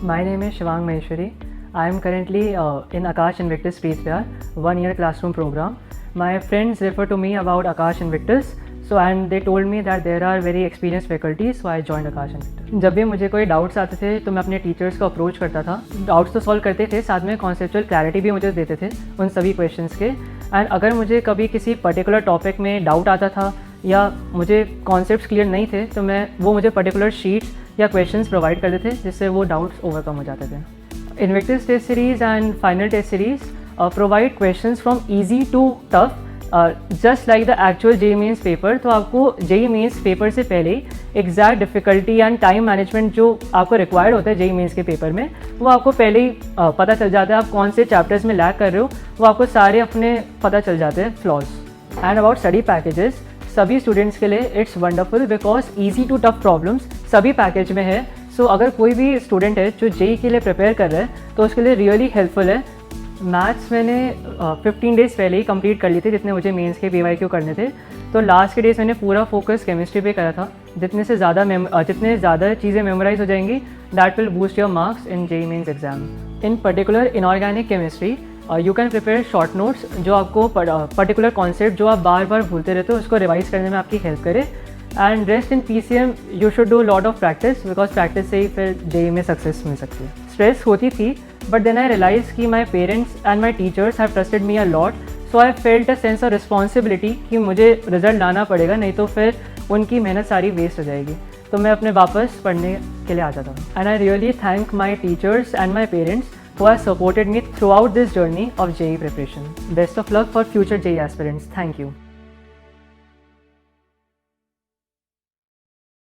My name is Shivang Maheshwari. I am currently in Akash Invictus Preethvyar 1-year classroom program. My friends refer to me about Akash Invictus, and they told me that there are very experienced faculty, so I joined Akash Invictus. जब भी मुझे कोई doubts आते थे तो मैं अपने teachers को अप्रोच करता था. डाउट्स तो सॉल्व करते थे, साथ में कॉन्सेप्चुअल क्लैरिटी भी मुझे देते थे उन सभी क्वेश्चंस के. एंड अगर मुझे कभी किसी पर्टिकुलर टॉपिक में डाउट आता था या मुझे कॉन्सेप्ट्स क्लियर नहीं थे तो वो मुझे पर्टिकुलर शीट्स या क्वेश्चंस प्रोवाइड करते थे जिससे वो डाउट्स ओवरकम हो जाते थे. Invictus test series and final test series provide questions from easy to tough just like the actual JEE Mains paper. तो आपको जेईई मेंस पेपर से पहले exact difficulty and time management जो आपको रिक्वायर्ड होता है जेईई मेंस के paper में, वो आपको पहले ही पता चल जाता है. आप कौन से चैप्टर्स में लैग कर रहे हो वो आपको सारे अपने पता चल जाते हैं flaws. And about study packages, सभी स्टूडेंट्स के लिए it's wonderful because easy to tough problems सभी पैकेज में है. सो अगर कोई भी स्टूडेंट है जो जेईई के लिए प्रिपेयर कर रहा है तो उसके लिए रियली हेल्पफुल है. मैथ्स मैंने 15 डेज़ पहले ही कंप्लीट कर लिए थे जितने मुझे मेंस के PYQ करने थे. तो लास्ट के डेज़ मैंने पूरा फोकस केमिस्ट्री पे करा था. जितने ज़्यादा चीज़ें मेमोराइज हो जाएंगी that will boost your marks in JEE Mains exam. In particular inorganic chemistry you can prepare short notes जो आपको पर्टिकुलर कॉन्सेप्ट जो आप बार बार भूलते रहते हो उसको रिवाइज करने में आपकी हेल्प करे. And rest in PCM you should do lot of practice because practice से ही फिर जेईई में सक्सेस मिल सकती है. स्ट्रेस होती थी बट देन आई रियलाइज कि my parents and my teachers have trusted me a lot. So I felt a sense of responsibility कि मुझे रिजल्ट लाना पड़ेगा, नहीं तो फिर उनकी मेहनत सारी वेस्ट हो जाएगी. तो मैं अपने वापस पढ़ने के लिए आ जाता हूँ. And I really thank my teachers and my parents who have supported me throughout this journey of JEE preparation. Best of luck for future JEE aspirants. Thank you.